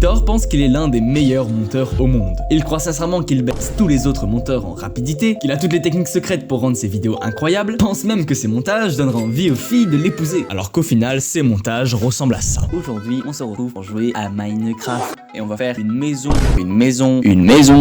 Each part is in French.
Victor pense qu'il est l'un des meilleurs monteurs au monde. Il croit sincèrement qu'il baisse tous les autres monteurs en rapidité, qu'il a toutes les techniques secrètes pour rendre ses vidéos incroyables, pense même que ses montages donneraient envie aux filles de l'épouser, alors qu'au final, ses montages ressemblent à ça. Aujourd'hui, on se retrouve pour jouer à Minecraft. Et on va faire une maison.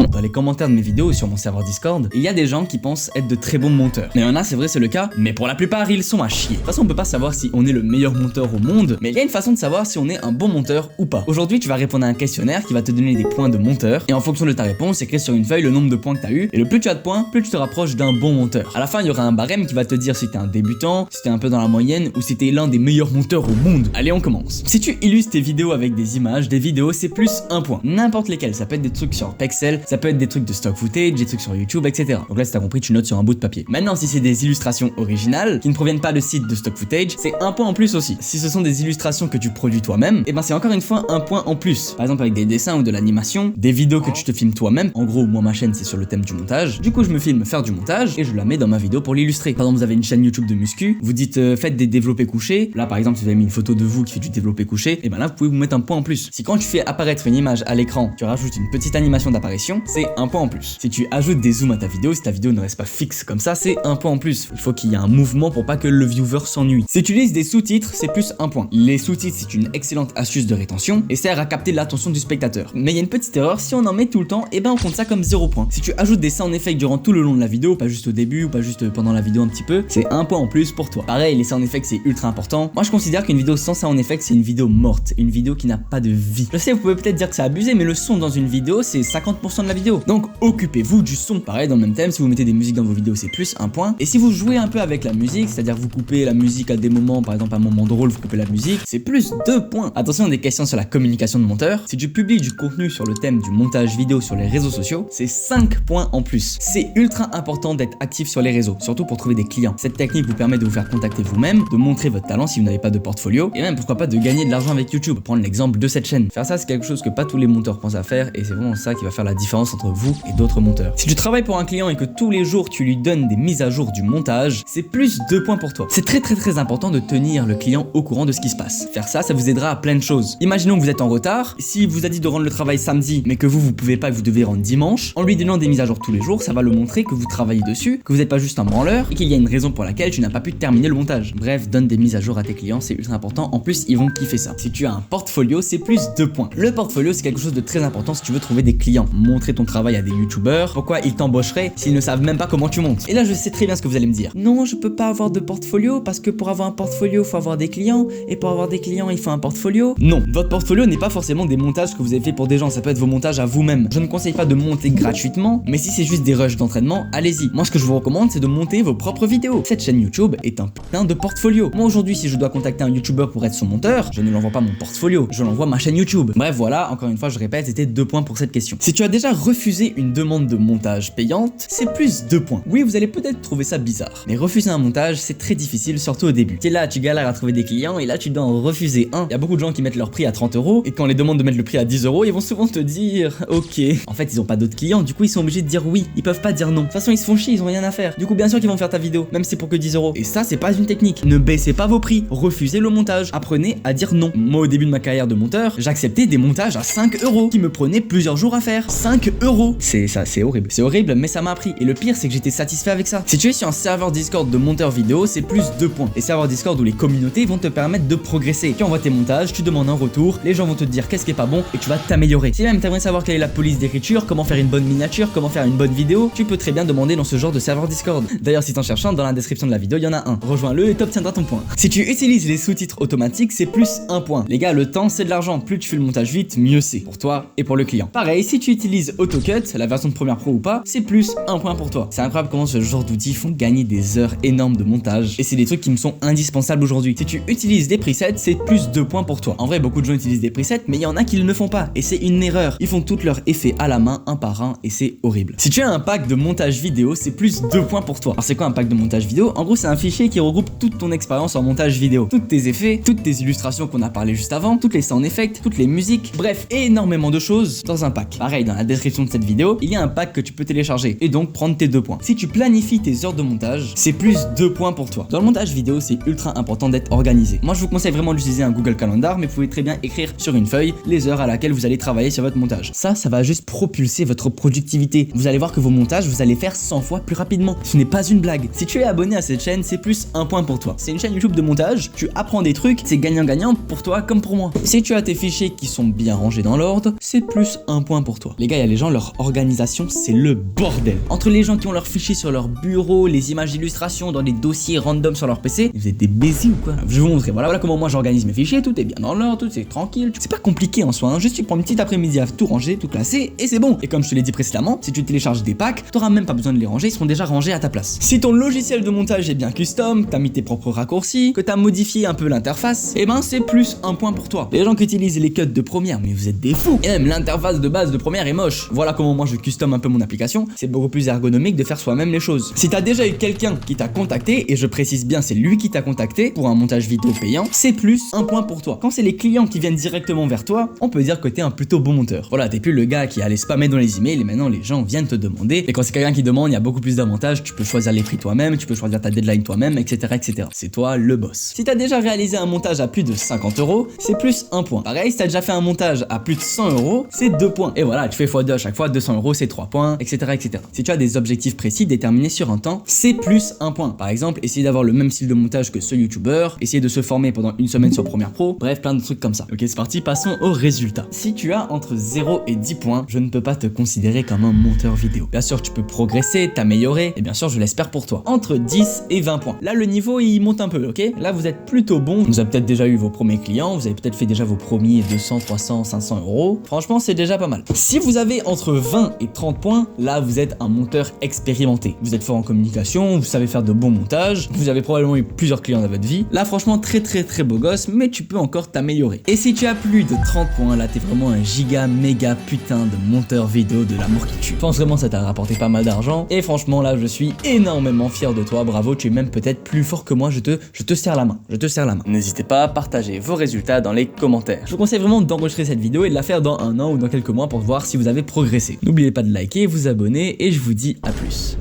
Dans les commentaires de mes vidéos sur mon serveur Discord, il y a des gens qui pensent être de très bons monteurs. Mais il y en a, c'est vrai, c'est le cas, mais pour la plupart, ils sont à chier. De toute façon, on peut pas savoir si on est le meilleur monteur au monde, mais il y a une façon de savoir si on est un bon monteur ou pas. Aujourd'hui, tu vas répondre à un questionnaire qui va te donner des points de monteur, et en fonction de ta réponse, écris sur une feuille le nombre de points que tu as eu, et le plus tu as de points, plus tu te rapproches d'un bon monteur. À la fin, il y aura un barème qui va te dire si t'es un débutant, si t'es un peu dans la moyenne, ou si t'es l'un des meilleurs monteurs au monde. Allez, on commence. Si tu illustres tes vidéos avec des images, des vidéos, c'est plus un point. N'importe lesquels, ça peut être des trucs sur Pexel, ça peut être des trucs de stock footage, des trucs sur YouTube, etc. Donc là, si t'as compris, tu notes sur un bout de papier. Maintenant, si c'est des illustrations originales, qui ne proviennent pas de sites de stock footage, c'est un point en plus aussi. Si ce sont des illustrations que tu produis toi-même, et ben c'est encore une fois un point en plus. Par exemple avec des dessins ou de l'animation, des vidéos que tu te filmes toi-même. En gros, moi ma chaîne c'est sur le thème du montage. Du coup, je me filme faire du montage et je la mets dans ma vidéo pour l'illustrer. Par exemple, vous avez une chaîne YouTube de muscu, vous dites faites des développés couchés. Là par exemple, si vous avez mis une photo de vous qui fait du développé couché, et ben là vous pouvez vous mettre un point en plus. Si quand tu fais apparaître une image à l'écran, tu rajoutes une petite animation d'apparition, c'est un point en plus. Si tu ajoutes des zooms à ta vidéo, si ta vidéo ne reste pas fixe comme ça, c'est un point en plus. Il faut qu'il y ait un mouvement pour pas que le viewer s'ennuie. Si tu utilises des sous-titres, c'est plus un point. Les sous-titres, c'est une excellente astuce de rétention et sert à capter l'attention du spectateur. Mais il y a une petite erreur, si on en met tout le temps, et ben on compte ça comme 0 point. Si tu ajoutes des sound effects durant tout le long de la vidéo, pas juste au début ou pas juste pendant la vidéo un petit peu, c'est un point en plus pour toi. Pareil, les sound effects c'est ultra important. Moi je considère qu'une vidéo sans sound effects c'est une vidéo morte, une vidéo qui n'a pas de vie. Je sais, vous pouvez peut-être dire que c'est abusé, mais le son dans une vidéo c'est 50% de la vidéo. Donc occupez-vous du son. Pareil, dans le même thème, si vous mettez des musiques dans vos vidéos c'est plus un point. Et si vous jouez un peu avec la musique, c'est-à-dire vous coupez la musique à des moments, par exemple à un moment drôle vous coupez la musique, c'est plus 2 points. Attention, des questions sur la communication de monteur. Si tu publies du contenu sur le thème du montage vidéo sur les réseaux sociaux, c'est 5 points en plus. C'est ultra important d'être actif sur les réseaux, surtout pour trouver des clients. Cette technique vous permet de vous faire contacter vous-même, de montrer votre talent si vous n'avez pas de portfolio, et même pourquoi pas de gagner de l'argent avec YouTube. Prendre l'exemple de cette chaîne. Faire ça c'est quelque chose que pas tous les monteurs pensent à faire, et c'est vraiment ça qui va faire la différence entre vous et d'autres monteurs. Si tu travailles pour un client et que tous les jours tu lui donnes des mises à jour du montage, c'est plus 2 points pour toi. C'est très important de tenir le client au courant de ce qui se passe. Faire ça, ça vous aidera à plein de choses. Imaginons que vous êtes en retard, si vous a dit de rendre le travail samedi, mais que vous pouvez pas, que vous devez rendre dimanche, en lui donnant des mises à jour tous les jours, ça va le montrer que vous travaillez dessus, que vous n'êtes pas juste un branleur, et qu'il y a une raison pour laquelle tu n'as pas pu terminer le montage. Bref, donne des mises à jour à tes clients, c'est ultra important. En plus, ils vont kiffer ça. Si tu as un portfolio, c'est plus 2 points. Le portfolio, c'est quelque chose de très important si tu veux trouver des clients. Montrer ton travail à des youtubeurs. Pourquoi ils t'embaucheraient s'ils ne savent même pas comment tu montes? Et là, je sais très bien ce que vous allez me dire. Non, je peux pas avoir de portfolio parce que pour avoir un portfolio, il faut avoir des clients, et pour avoir des clients, il faut un portfolio. Non, votre portfolio n'est pas forcément des montages que vous avez fait pour des gens, ça peut être vos montages à vous-même. Je ne conseille pas de monter gratuitement, mais si c'est juste des rushs d'entraînement, allez-y. Moi, ce que je vous recommande, c'est de monter vos propres vidéos. Cette chaîne YouTube est un putain de portfolio. Moi, aujourd'hui, si je dois contacter un YouTuber pour être son monteur, je ne l'envoie pas mon portfolio, je l'envoie ma chaîne YouTube. Bref, voilà, encore une fois, je répète, c'était 2 points pour cette question. Si tu as déjà refusé une demande de montage payante, c'est plus 2 points. Oui, vous allez peut-être trouver ça bizarre, mais refuser un montage, c'est très difficile, surtout au début. Tu es là, tu galères à trouver des clients, et là, tu dois en refuser un. Il y a beaucoup de gens qui mettent leur prix à 30 €, et quand on les demande de mettre le prix à 10 €, ils vont souvent te dire ok. En fait, ils ont pas d'autres clients, du coup, ils sont obligés de dire oui. Ils peuvent pas dire non. De toute façon, ils se font chier, ils ont rien à faire. Du coup, bien sûr qu'ils vont faire ta vidéo, même si c'est pour que 10 €. Et ça, c'est pas une technique. Ne baissez pas vos prix, refusez le montage. Apprenez à dire non. Moi, au début de ma carrière de monteur, j'acceptais des montages à 5 € qui me prenaient plusieurs jours à faire. 5 €. C'est horrible. C'est horrible, mais ça m'a appris. Et le pire, c'est que j'étais satisfait avec ça. Si tu es sur un serveur Discord de monteur vidéo, c'est plus 2 points. Les serveurs Discord ou les communautés vont te permettre de progresser. Tu envoies tes montages, tu demandes un retour, les gens vont te dire qu'est-ce qui est pas bon et tu vas t'améliorer. Si même t'aimerais savoir quelle est la police d'écriture, comment faire une bonne miniature, comment faire une bonne vidéo, tu peux très bien demander dans ce genre de serveur Discord. D'ailleurs, si t'en cherches un, dans la description de la vidéo, il y en a un. Rejoins-le et t'obtiendras ton point. Si tu utilises les sous-titres automatiques, c'est plus 1 point. Les gars, le temps c'est de l'argent. Plus tu fais le montage vite, mieux c'est. Pour toi et pour le client. Pareil, si tu utilises AutoCut, la version de Premiere Pro ou pas, c'est plus 1 point pour toi. C'est incroyable comment ce genre d'outils font gagner des heures énormes de montage. Et c'est des trucs qui me sont indispensables aujourd'hui. Si tu utilises des presets, c'est plus 2 points pour toi. En vrai, beaucoup de gens utilisent des presets, mais il y en a qui ne le font pas. Et c'est une erreur. Ils font toutes leurs effets à la main, un par un, et c'est horrible. Si tu as un pack de montage vidéo, c'est plus 2 points pour toi. Alors c'est quoi un pack de montage vidéo? En gros, c'est un fichier qui regroupe toute ton expérience en montage vidéo. Toutes tes effets, toutes tes illustrations qu'on a parlé juste avant, toutes les sound effects, toutes les musiques. Bref, Bref, énormément de choses dans un pack. Pareil, dans la description de cette vidéo, il y a un pack que tu peux télécharger et donc prendre tes 2 points. Si tu planifies tes heures de montage, c'est plus 2 points pour toi. Dans le montage vidéo, c'est ultra important d'être organisé. Moi, je vous conseille vraiment d'utiliser un Google Calendar, mais vous pouvez très bien écrire sur une feuille les heures à laquelle vous allez travailler sur votre montage. Ça va juste propulser votre productivité. Vous allez voir que vos montages, vous allez faire 100 fois plus rapidement. Ce n'est pas une blague. Si tu es abonné à cette chaîne, c'est plus 1 point pour toi. C'est une chaîne YouTube de montage, tu apprends des trucs, c'est gagnant-gagnant pour toi comme pour moi. Si tu as tes fichiers qui sont bien rangés dans l'ordre, c'est plus 1 point pour toi. Les gars, il y a les gens, leur organisation, c'est le bordel. Entre les gens qui ont leurs fichiers sur leur bureau, les images d'illustration dans des dossiers random sur leur PC, vous êtes des baisers ou quoi? Je vais vous montrer, voilà comment moi j'organise mes fichiers, tout est bien dans l'ordre, tout c'est tranquille. C'est pas compliqué en soi, hein. Juste tu prends une petite après-midi à tout ranger, tout classer et c'est bon. Et comme je te l'ai dit précédemment, si tu télécharges des packs, t'auras même pas besoin de les ranger, ils seront déjà rangés à ta place. Si ton logiciel de montage est bien custom, que t'as mis tes propres raccourcis, que t'as modifié un peu l'interface, et ben c'est plus 1 point pour toi. Les gens qui utilisent les cuts de Premiere, mais vous êtes des fous. Et même l'interface de base de Premiere est moche. Voilà comment moi je custom un peu mon application. C'est beaucoup plus ergonomique de faire soi-même les choses. Si t'as déjà eu quelqu'un qui t'a contacté, et je précise bien c'est lui qui t'a contacté pour un montage vidéo payant, c'est plus 1 point pour toi. Quand c'est les clients qui viennent directement vers toi, on peut dire que t'es un plutôt bon monteur. Voilà, t'es plus le gars qui allait spammer dans les emails et maintenant les gens viennent te demander. Et quand c'est quelqu'un qui demande, il y a beaucoup plus d'avantages. Tu peux choisir les prix toi-même, tu peux choisir ta deadline toi-même, etc., etc. C'est toi le boss. Si t'as déjà réalisé un montage à plus de 50 €, c'est plus 1 point. Pareil, si t'as déjà fait un montage à plus de 100 €, c'est 2 points. Et voilà, tu fais x2 à chaque fois, 200 € c'est 3 points, etc., etc. Si tu as des objectifs précis déterminés sur un temps, c'est plus 1 point. Par exemple, essayer d'avoir le même style de montage que ce youtubeur, essayer de se former pendant une semaine sur Premiere Pro, bref, plein de trucs comme ça. Ok, c'est parti, passons aux résultats. Si tu as entre 0 et 10 points, je ne peux pas te considérer comme un monteur vidéo. Bien sûr, tu peux progresser, t'améliorer, et bien sûr, je l'espère pour toi. Entre 10 et 20 points. Là, le niveau, il monte un peu, ok? Là, vous êtes plutôt bon. Vous avez peut-être déjà eu vos premiers clients, vous avez peut-être fait déjà vos premiers 200, 300, 500 €. Franchement, c'est déjà pas mal. Si vous avez entre 20 et 30 points, là, vous êtes un monteur expérimenté. Vous êtes fort en communication, vous savez faire de bons montages, vous avez probablement eu plusieurs clients dans votre vie. Là, franchement, très beau gosse, mais tu peux encore t'améliorer. Et si tu as plus de 30 points, là, t'es vraiment un giga, méga putain de monteur vidéo de l'amour qui tue. Je pense vraiment que ça t'a rapporté pas mal d'argent. Et franchement, là, je suis énormément fier de toi. Bravo, tu es même peut-être plus fort que moi. Je te serre la main. Je te serre la main. N'hésitez pas à partager vos résultats dans les commentaires. Je vous conseille vraiment d'enregistrer cette vidéo et de la faire dans un an ou dans quelques mois pour voir si vous avez progressé. N'oubliez pas de liker, vous abonner et je vous dis à plus.